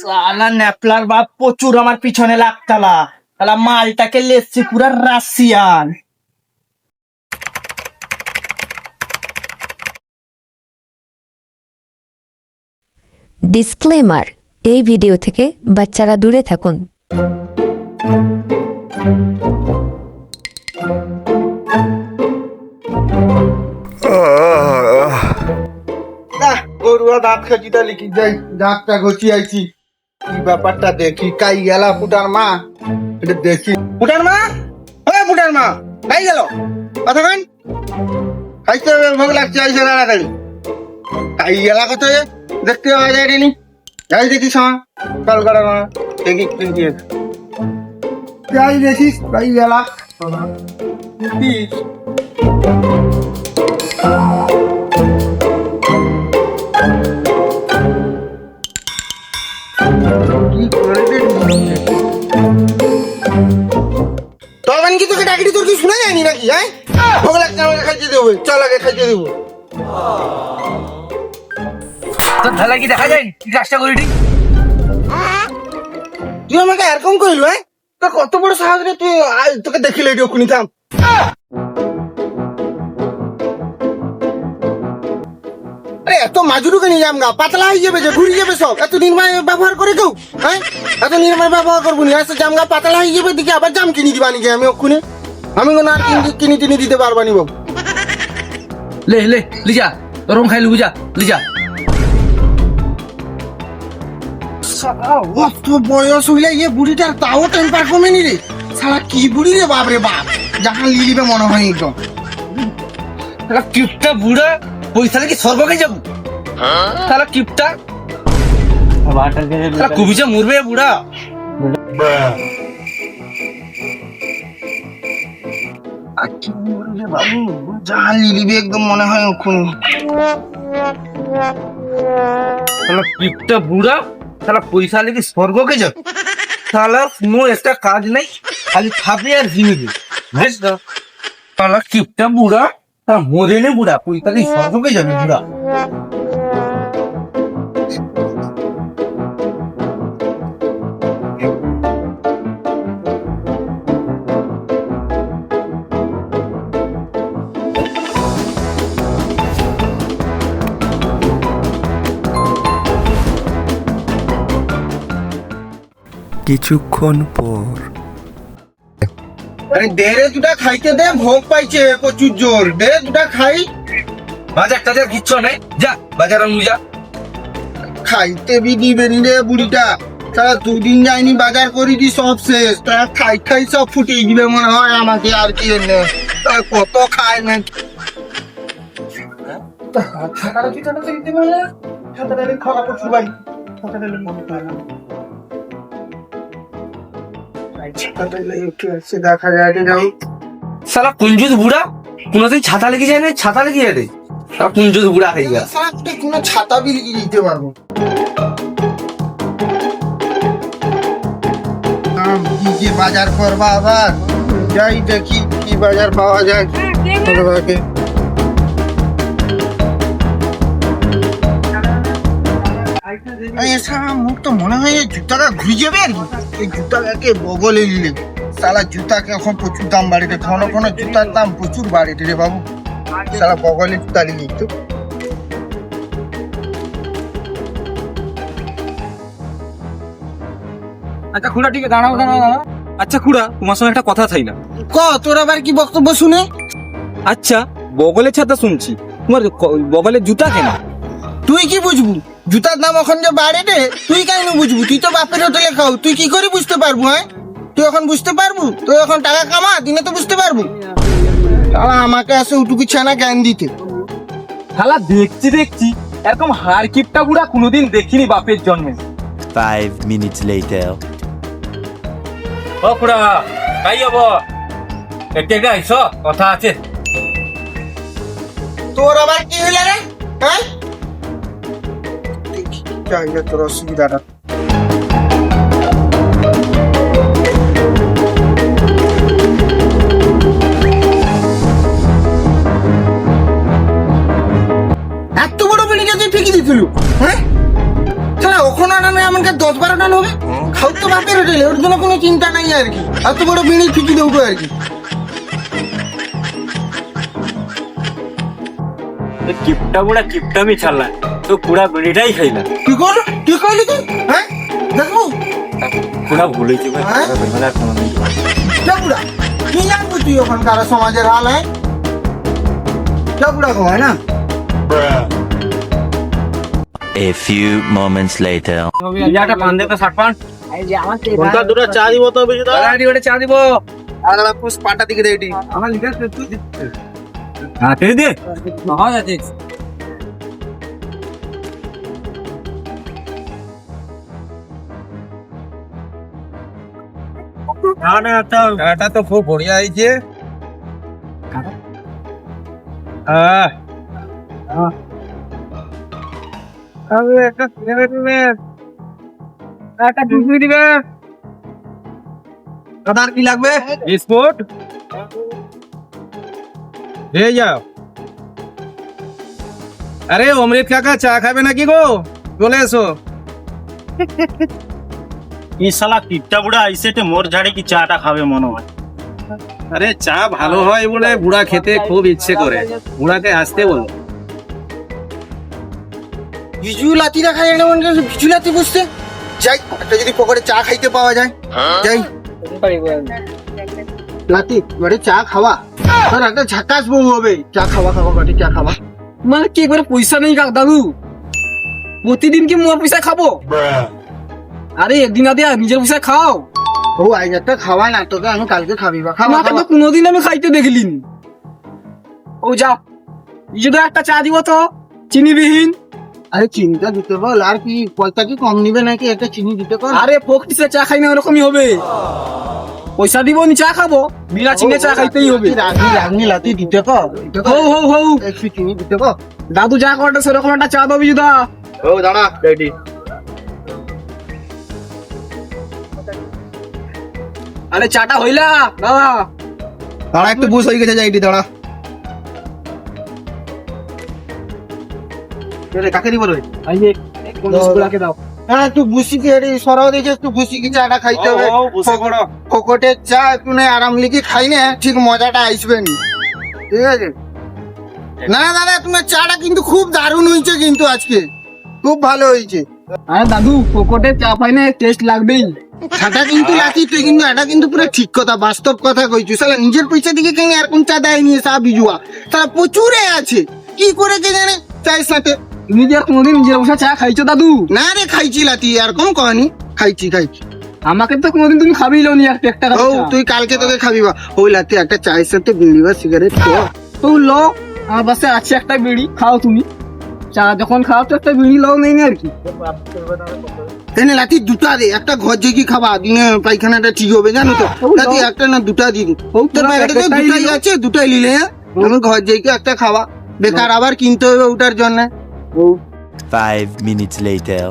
সালা ন্যাপলার বাপ প্রচুর আমার পিছনে লাগতালা। সালা মালটাকে লেসছি পুরা রাশিয়ান। ডিসক্লেমার, এই ভিডিও থেকে বাচ্চারা দূরে থাকুন। গরুয়া দাঁত খাচিটা লিখি যাই, দাঁতটা ঘচিয়েছি। কি ব্যাপারটা দেখি, কাই গেল পুটার মা, এটা দেখি। পুটার মা, ওই পুটার মা, কাই গেল কতক্ষণ খাইতে ভোগ লাগছে, আইসে তাড়াতাড়ি। কাই গেলা কত দেখতে পাওয়া যায়নি, যাই দেখি সময় কল করা মা, দেখি যাই দেখিস কাই গেলা তখন কি তোকে ডাকিটি তোর কি শুনে যায়নি নাকি? হ্যাঁ, ভোগ লাগছে, আমাকে খাইতে দেবো, চল আগে খাইতে দেবো। তোর ঢালা কি দেখা যায়? কি কাজটা করি ঠিক? তুই আমাকে এরকম করিল? হ্যাঁ, তোর কত বড় সাহস রে, তুই তোকে দেখিলে এটি ওখানে থাম। আরে এত মাজুরুকে নিয়ে যাম গা, পাতলা হয়ে যাবে, যে ঘুরে যাবে সব। এত নির্ময় ব্যবহার করে কেউ? হ্যাঁ, এত নির্ময় ব্যবহার করবো নি, আসতে জাম গা পাতলা হয়ে যাবে, দিকে আবার জাম কিনে দিবা নাকি আমি ওখানে? আমি কোনো আর কিনে টিনে দিতে পারবা নি বাবু। লে লে লিজা, ওরকম খাইলু বুঝা লিজা। অত বয়স হইলে ইয়ে বুড়িটার তাও টেম্পার কমেনি রে। শালা কি বুড়ি রে, বাপ রে বাপ, যাহা লিলিবে মনে হয় একদম। সালা কিপটা বুড়া, পয়সা কি স্বর্গকে যাবো? সালা কিপটা, সালা কুবিজা মরবে বুড়া। আর কি বলবে বাবু, যাহা লিলিবে একদম মনে হয় ওখানে। সালা কিপটা বুড়া, সালা পয়সা লেগে স্বর্গকে যাবে। সালা কোনো একটা কাজ নাই, খালি খাবে আর ঝিমিবে। বুঝিস না? সালা কিপটা বুড়া, সালা মরেনে বুড়া, পয়সা লেগে স্বর্গকে যাবে বুড়া। কিছুক্ষণ পর আরে দেরে দুটা খাইতে দে, ভোগ পাইছে প্রচুর জোর, দে দুটা খাই। বাজার টাজার কিচ্ছু নেই, যা বাজার আনু যা। খাইতে বি দিবে নি রে বুড়িটা, সারা দুদিন যায়নি বাজার করে দি, সব শেষ। তারা খাই খাই সব ফুটিয়ে দিবে মনে হয় আমাকে, আর কি এনে তারা কত খায় না। ছাতাটা কি ছাতাটা দিতে পারে না? ছাতাটা খাওয়া প্রচুর বাড়ি, ছাতাটা মনে পায় না। দেখা যায় যাও। সালা কুঞ্জুত বুড়া, কোনোদিন ছাতা লেগে যায় না, ছাতা লেগে যায় রে। সালা কুঞ্জুত বুড়া হয়ে গেল। কোনো ছাতা বিলি দিতে পারবো বাজার করবা আবার, যাই দেখি কি বাজার পাওয়া যায়। মুখ তো মনে হয় জুতাটা ঘুরে যাবে আর কি। এই জুতাটাকে বগলে নিলে সালা জুতাকে এখন প্রচুর দাম বাড়িতে, ঘন ঘন জুতার দাম প্রচুর বাড়িতে রে বাবু। সালা বগলে জুতা নিলি তো। আচ্ছা খুড়া, ঠিক আছে, দাঁড়াও দাঁড়াও দাঁড়াও। আচ্ছা খুড়া, তোমার সঙ্গে একটা কথা চাই না। ক তোর আবার কি বক্তব্য শুনে? আচ্ছা, বগলের ছাতা শুনছি, তোমার বগলের জুতা কেন? তুই কি বুঝবু? জুতার দাম এখন যে বাড়ে রে, তুই কেন বুঝবু? তুই তো বাপের হোটেলে খাও, তুই কি করে বুঝতে পারবো? হ্যাঁ, তুই এখন বুঝতে পারবো? তুই এখন টাকা কামা, দিনে তো বুঝতে পারবো। তাহলে আমাকে আসে উটুকি ছানা জ্ঞান দিতে। শালা দেখছি দেখছি এরকম হার কিপটা বুড়া কোনোদিন দেখিনি বাপের জন্মে। 5 minutes later. ও খুড়া, তাই হবো এতে গাইছ, কথা আছে। তোর আবার কি হইলে রে? হ্যাঁ, যাই রে তোর অসুবিধাটা। এত বড় বিল্ডিং তুই ফেঁকি দিছিল? হ্যাঁ, ওখানে নয় আমাকে 10-12 টান হবে, খাও তো বাপের হোটেলে, ওর জন্য কোনো চিন্তা নাই আর কি। এত বড় বিড়ি ফিকি দেবো আর কি। কিপটা বুড়া কিপটামি ছাড়লা তো পুরা বিড়িটাই খাইলা। কি করলো, কি করলি তুই? হ্যাঁ দেখবো পুরা ভুলেছি ভাই। হ্যাঁ? বুড়া কি জানবো তুই ওখানকার সমাজের হাল? হ্যাঁ বুড়া হয় না। A few moments later. একটা পান দে তো 60 পান। কোনটা দুটো চা দিব তো বিজুদা? আরে ওটা চা দিব। আর পুষ পাটা দিকে দে এটি। আমার লিটার তুই দিতে। হ্যাঁ তুই দে। হয় আছে। এটা তো খুব বড়িয়া হয়েছে। হ্যাঁ আমি একটা সিগারেট নিয়ে একটা জুস দিবে। কাদার কি লাগবে? বিস্কুট এই যাও। আরে অমৃত কাকা চা খাবে নাকি গো? চলে এসো। এই শালা কিপটা বুড়া আইসে মোর ঝাড়ে কি চাটা খাবে মনে হয়। আরে চা ভালো হয় বলে বুড়া খেতে খুব ইচ্ছে করে, বুড়াকে আসতে বলো। বিজু লাতি রাখা যায় না, বিজু লাতি বুঝতে যাই একটা যদি পকেটে চা খাইতে পাওয়া যায়, যাই লাতি বাড়ি চা খাওয়া তোর একটা ঝাকাস বউ হবে। চা খাওয়া বাড়ি চা খাওয়া মানে কি করে পয়সা নেই কাক দাদু, প্রতিদিন কি মোর পয়সা খাবো? আরে একদিন আদে নিজের পয়সা খাও। ও আজ একটা খাওয়া না, তোকে আমি কালকে খাবি বা খাওয়া আমাকে তো কোনোদিন আমি খাইতে দেখলিনি। ও যাও যদি একটা চা দিব তো চিনিবিহীন। আরে চিনিটা দিতে বল, আর কি পয়সা কি কম নিবে নাকি? একটা চিনি দিতে কর। আরে পকটিসে চা খাই না ওরকমই হবে, পয়সা দিব নি চা খাবো, বিনা চিনে চা খাইতেই হবে। রাগনি লাতি দিতে কর, হৌ হৌ হৌ একটু চিনি দিতে কর। দাদু যা করতে সেরকম একটা চা দাও বিজুদা। ও দাঁড়া রেডি। আরে চাটা হইলা দাদা? দাঁড়া একটু বুঝ হয়ে গেছে, যাইটি দাঁড়া। কাকে দিব রে? দাও। হ্যাঁ একটু বুসি কি সরাও দিয়েছে, একটু বুসি কি চাটা খাইতে হবে। ফকটের চা একটু নেই আরাম লিখে খাই না, ঠিক মজাটা আসবে নি, ঠিক আছে? না দাদা তোমার চাটা কিন্তু খুব দারুণ হয়েছে, কিন্তু আজকে খুব ভালো হয়েছে। আরে দাদু পকটে চা পাই না, টেস্ট লাগবেই। সেটা কিন্তু লাকি তুই, কিন্তু এটা কিন্তু পুরো ঠিক কথা, বাস্তব কথা কইছিস। সালা নিজের পয়সা দিকে কেন আর কোন চা দেয়নি সা বিজুয়া, সালা প্রচুরে আছে, কি করেছে জানে চায়ের সাথে। তুমি কি আর কোনোদিন নিজের বসে চা খাইছো দাদু? না রে খাইছি লাতি, আর কম কহনি, খাইছি। আমাকে তো কোনোদিন তুমি খাবেই নি একটা ও তুই কালকে তোকে খাবি বা ওই লাতি একটা চায়ের সাথে বিড়ি বা সিগারেট খাও। তো লো আমার বাসে আছে একটা বিড়ি, খাও তুমি। চা যখন খাও তো একটা বিড়ি লো, নেই আর কি। এনে লাতি দুটা দে, একটা ঘর জেগে খাবা, দিনে পায়খানাটা ঠিক হবে জানো তো। লাতি একটা না দুটা দিন, তোর প্যাকেটে তো দুটাই আছে, দুটাই নিলে আমি ঘর জেগে একটা খাওয়া, বেকার আবার কিনতে হবে ওটার জন্য। 5 minutes later.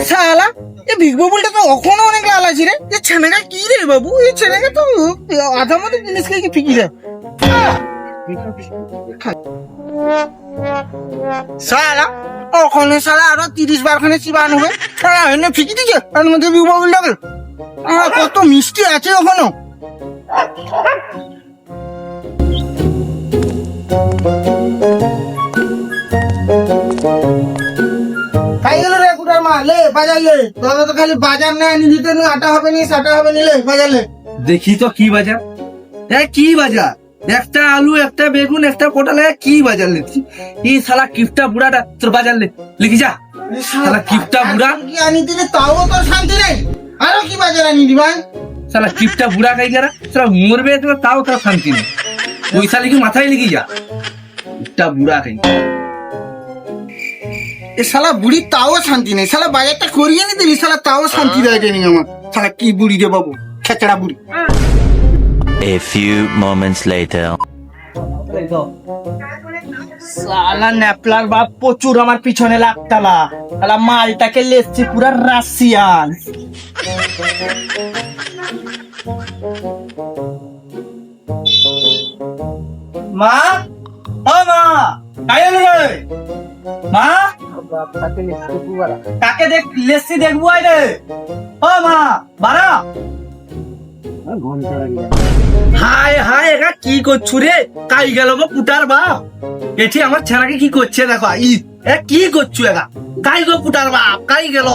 শালা এই বিগ বাবুলটা তো এখনো অনেক লাল আছে রে। এই ছেলেটা কি রে বাবু, এই ছেলেটা তো আধা মতো জিনিস খেয়ে ফিকি যায়। শালা ওখানে শালা আরো 30 বার খানে চিবান হবে, শালা এনে ফিকি দিছে এর মধ্যে বিগ বাবুলটাকে। কত মিষ্টি আছে ওখানে। খাই গেল রে কুটার মা, লে বাজার লে, তবে তো খালি বাজার না আনি দিতে, আটা হবে নি সাটা হবে নি, লে বাজার লে। দেখি তো কি বাজার, কি বাজার? একটা আলু, একটা বেগুন, একটা পটল, কি বাজার লিখছি? এই শালা কিপটা বুড়াটা তোর বাজার লিখি যা। শালা কিপটা বুড়া, কি আনি দিলে তাও তোর শান্তি নেই, আরো কি বাজার আনি দিবা? শালা কিপটা বুড়া খাই গেরা, শালা মরবে তো তাও তার শান্তি নেই। পয়সা লিখি মাথায় লিখি যা, কিপটা বুড়া খাই। এ শালা বুড়ি তাও শান্তি নেই, শালা বাজারটা করিয়ে নি দিলি, শালা তাও শান্তি দেয়নি আমার। শালা কি বুড়ি রে বাবু, খেচড়া বুড়ি। A few moments later. সালা ন্যাপলার বাপ প্রচুর আমার পিছনে লাগতালা, শালা মালটাকে লেসছি পুরা রাশিয়ান। মা ও মা কাই এলো রে মা কাকে দেখ লেসি দেখবো আই রে ও মা বারা হায় হায় একা কি করছু রে কাই গেল গো পুটার বাপ এটি আমার ছেলেকে কি করছে দেখো ই এ কি করছু একা কাই গো পুটার বাপ কাই গেল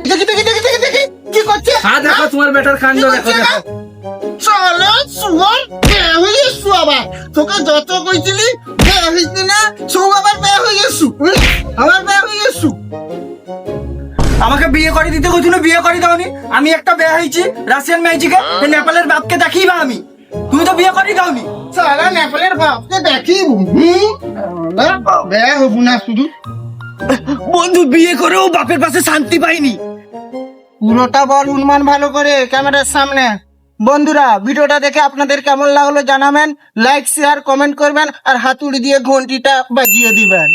দেখি দেখি দেখি দেখি দেখি কি করছে হ্যাঁ দেখো তোমার বেটার কাণ্ড দেখো দেখো চলো শুয়ার বেয়া হয়ে গেছু আবার তোকে যত কইছিলি বেয়া হইছি না সব আবার বেয়া হয়ে গেছু আবার বেয়া হয়ে গেছু আমাকে বিয়ে করে দিতে কইছিল বিয়ে করে দাওনি আমি একটা বিয়ে হয়েছি রাশিয়ান ম্যাজিকে নেপালের বাপকে দেখিবা আমি তুমি তো বিয়ে করে দাওনি সারা নেপালের বাপকে দেখিব বেয়া হবো না শুধু বন্ধু বিয়ে করেও বাপের পাশে শান্তি পাইনি পুরোটা বল উন্মান ভালো করে ক্যামেরার সামনে বন্ধুরা ভিডিওটা দেখে আপনাদের কেমন লাগলো জানাবেন লাইক শেয়ার কমেন্ট করবেন আর হাতুড়ি দিয়ে ঘন্টিটা বাজিয়ে দিবেন